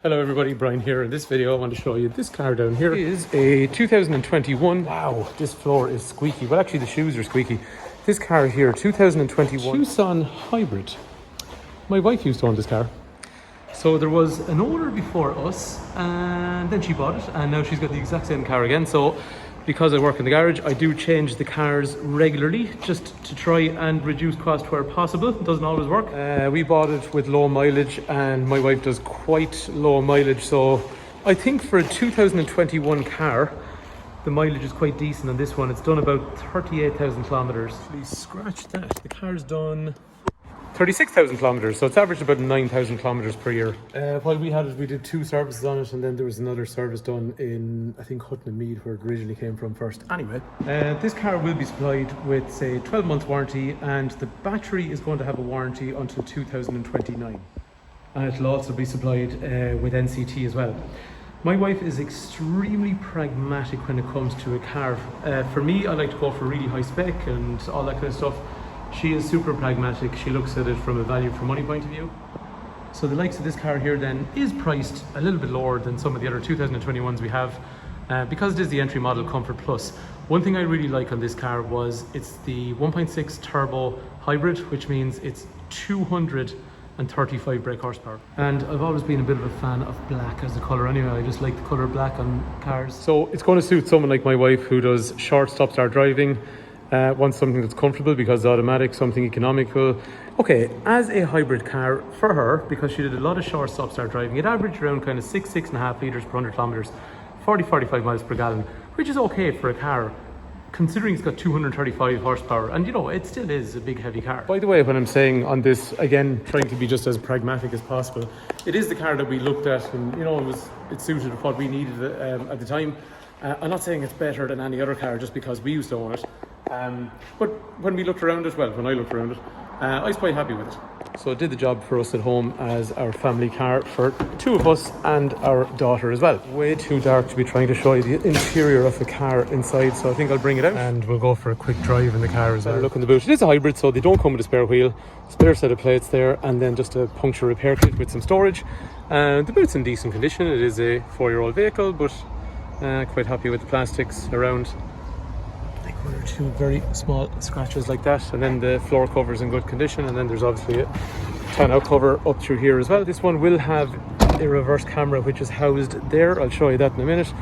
Hello everybody, Brian here. In this video I want to show you this car down here. It is a 2021, wow, this floor is squeaky. Well, actually the shoes are squeaky. This car here, 2021 Tucson Hybrid. My wife used to own this car. So there was an owner before us and then she bought it and now she's got the exact same car again. So because I work in the garage, I do change the cars regularly just to try and reduce cost where possible. It doesn't always work. We bought it with low mileage and my wife does quite low mileage. So I think for a 2021 car, the mileage is quite decent on this one. It's done about 38,000 kilometers. Please scratch that. The car's done 36,000 kilometers, so it's averaged about 9,000 kilometers per year. While we had it, we did 2 services on it, and then there was another service done in, I think, Hutton and Mead, where it originally came from first. Anyway, this car will be supplied with, say, 12-month warranty, and the battery is going to have a warranty until 2029. And it'll also be supplied with NCT as well. My wife is extremely pragmatic when it comes to a car. For me, I like to go for really high spec and all that kind of stuff. She is super pragmatic. She looks at it from a value for money point of view. So the likes of this car here then is priced a little bit lower than some of the other 2021s we have because it is the entry model Comfort Plus. One thing I really like on this car was it's the 1.6 Turbo Hybrid, which means it's 235 brake horsepower. And I've always been a bit of a fan of black as a colour anyway. I just like the colour black on cars. So it's going to suit someone like my wife who does short stop-start driving. Wants something that's comfortable because it's automatic, something economical. Okay, as a hybrid car for her, because she did a lot of short stop-start driving, it averaged around kind of 6.5 litres per 100 kilometres, 45 miles per gallon, which is okay for a car, considering it's got 235 horsepower. And you know, it still is a big heavy car. By the way, when I'm saying on this, again, trying to be just as pragmatic as possible, it is the car that we looked at and, you know, it suited what we needed at the time. I'm not saying it's better than any other car just because we used to own it. But when we looked around it, well, when I looked around it, I was quite happy with it. So it did the job for us at home as our family car for 2 of us and our daughter as well. Way too dark to be trying to show you the interior of the car inside, so I think I'll bring it out and we'll go for a quick drive in the car as well. Look in the boot. It is a hybrid, so they don't come with a spare wheel, spare set of plates there, and then just a puncture repair kit with some storage. The boot's in decent condition. It is a 4-year-old vehicle, but quite happy with the plastics around. 1 or 2 very small scratches like that, and then the floor cover's in good condition, and then there's obviously a tonneau cover up through here as well. This one will have a reverse camera which is housed there. I'll show you that in a minute.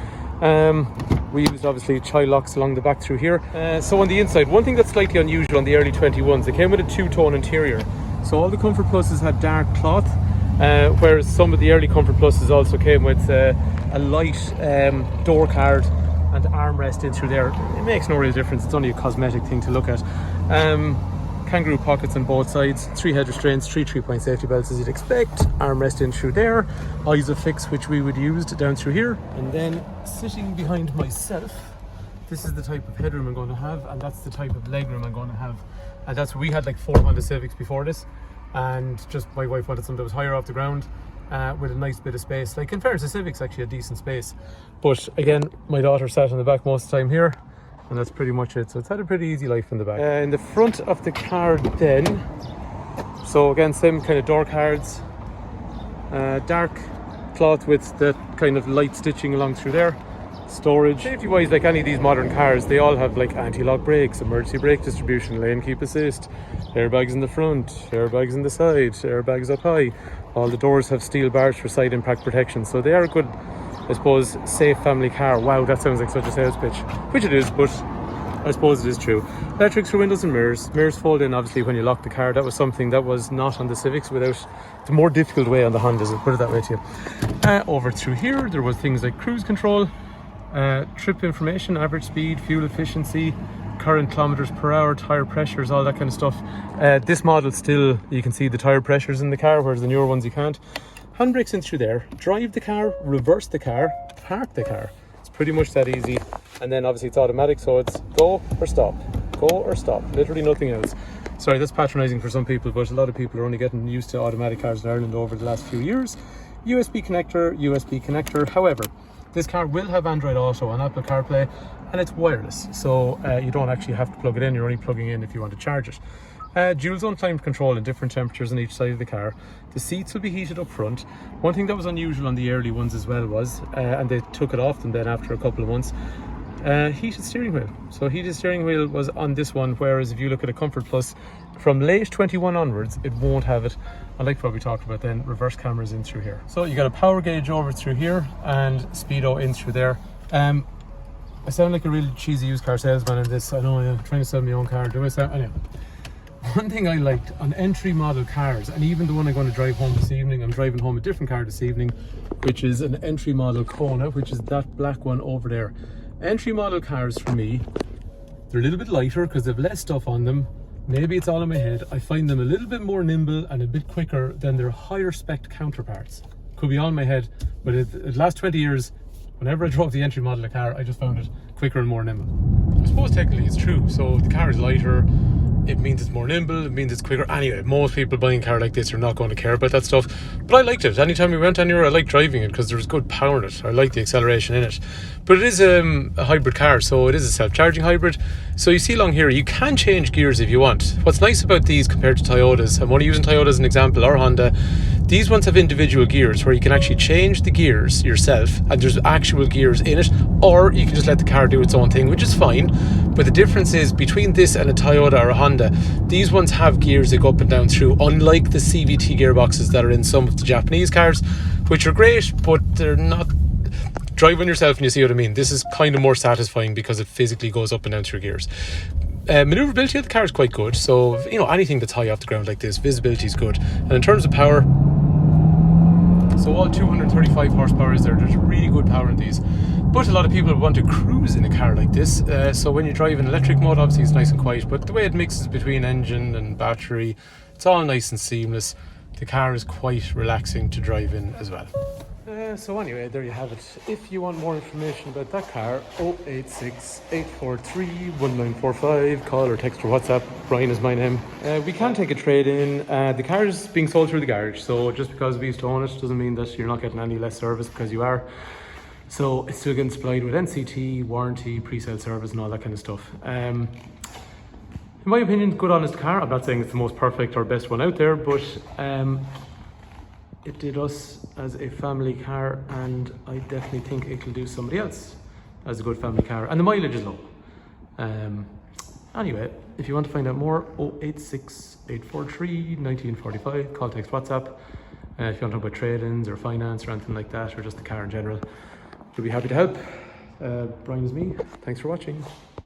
We used obviously child locks along the back through here. So on the inside, one thing that's slightly unusual on the early 21s, they came with a 2-tone interior. So all the Comfort Pluses had dark cloth, whereas some of the early Comfort Pluses also came with a light door card and armrest in through there. It makes no real difference, it's only a cosmetic thing to look at. Kangaroo pockets on both sides, 3 head restraints, 3 3-point safety belts as you'd expect, armrest in through there, ISOFIX which we would use down through here. And then sitting behind myself, this is the type of headroom I'm going to have, and that's the type of legroom I'm going to have. And that's, we had like 4 Honda Civics before this, and just my wife wanted something that was higher off the ground. With a nice bit of space. Like in fairness, the Civic's actually a decent space, but again, my daughter sat in the back most of the time here, and that's pretty much it. So it's had a pretty easy life in the back. In the front of the car then, so again, same kind of door cards, dark cloth with the kind of light stitching along through there. Storage. Safety wise, like any of these modern cars, they all have like anti-lock brakes, emergency brake distribution, lane keep assist, airbags in the front, airbags in the side, airbags up high. All the doors have steel bars for side impact protection, so they are a good, I suppose, safe family car. Wow, that sounds like such a sales pitch, which it is, but I suppose it is true. Electrics for windows and mirrors. Mirrors fold in obviously when you lock the car. That was something that was not on the Civics without, the more difficult way on the Hondas, I'll put it that way to you. Over through here, there was things like cruise control, trip information, average speed, fuel efficiency, current kilometers per hour, tire pressures, all that kind of stuff. This model still, you can see the tire pressures in the car, whereas the newer ones you can't. Handbrakes in through there, drive the car, reverse the car, park the car. It's pretty much that easy. And then obviously it's automatic, so it's go or stop, literally nothing else. Sorry, that's patronizing for some people, but a lot of people are only getting used to automatic cars in Ireland over the last few years. USB connector, however, this car will have Android Auto and Apple CarPlay, and it's wireless, so you don't actually have to plug it in. You're only plugging in if you want to charge it. Dual zone climate control in different temperatures on each side of the car. The seats will be heated up front. One thing that was unusual on the early ones as well was, and they took it off them then after a couple of months, heated steering wheel. So heated steering wheel was on this one, whereas if you look at a Comfort Plus from late 21 onwards, it won't have it. I like what we talked about then, reverse cameras in through here. So you got a power gauge over through here and speedo in through there. I sound like a really cheesy used car salesman in this. I know I'm trying to sell my own car. Do I sound? Anyway. One thing I liked on entry model cars, and even the one I'm going to drive home this evening, I'm driving home a different car this evening, which is an entry model Kona, which is that black one over there. Entry model cars for me, they're a little bit lighter because they've less stuff on them. Maybe it's all in my head. I find them a little bit more nimble and a bit quicker than their higher spec counterparts. Could be all in my head, but the last 20 years, whenever I drove the entry model car, I just found it quicker and more nimble. I suppose technically it's true. So the car is lighter, it means it's more nimble, it means it's quicker. Anyway, most people buying a car like this are not going to care about that stuff. But I liked it. Anytime we went anywhere, I liked driving it because there's good power in it. I like the acceleration in it. But it is a hybrid car, so it is a self-charging hybrid. So you see along here, you can change gears if you want. What's nice about these compared to Toyotas, I'm only using Toyota as an example, or Honda, these ones have individual gears where you can actually change the gears yourself, and there's actual gears in it, or you can just let the car do its own thing, which is fine. But the difference is between this and a Toyota or a Honda, these ones have gears that go up and down through, unlike the CVT gearboxes that are in some of the Japanese cars, which are great, but they're not. Drive one yourself and you see what I mean. This is kind of more satisfying because it physically goes up and down through gears. Maneuverability of the car is quite good, so you know, anything that's high off the ground like this, visibility is good. And in terms of power, so all 235 horsepower is there. There's really good power in these. But a lot of people want to cruise in a car like this. So when you drive in electric mode, obviously it's nice and quiet. But the way it mixes between engine and battery, it's all nice and seamless. The car is quite relaxing to drive in as well. So anyway, there you have it. If you want more information about that car, 086 843 1945, call or text or WhatsApp. Brian is my name. We can take a trade-in. The car is being sold through the garage, so just because we used to own it doesn't mean that you're not getting any less service because you are. So it's still getting supplied with NCT, warranty, pre-sale service and all that kind of stuff. In my opinion, good honest car. I'm not saying it's the most perfect or best one out there, but it did us as a family car, and I definitely think it'll do somebody else as a good family car, and the mileage is low. Anyway, if you want to find out more, 086 843 1945, call, text, WhatsApp. If you want to talk about trade-ins or finance or anything like that, or just the car in general, we'll be happy to help. Brian is me. Thanks for watching.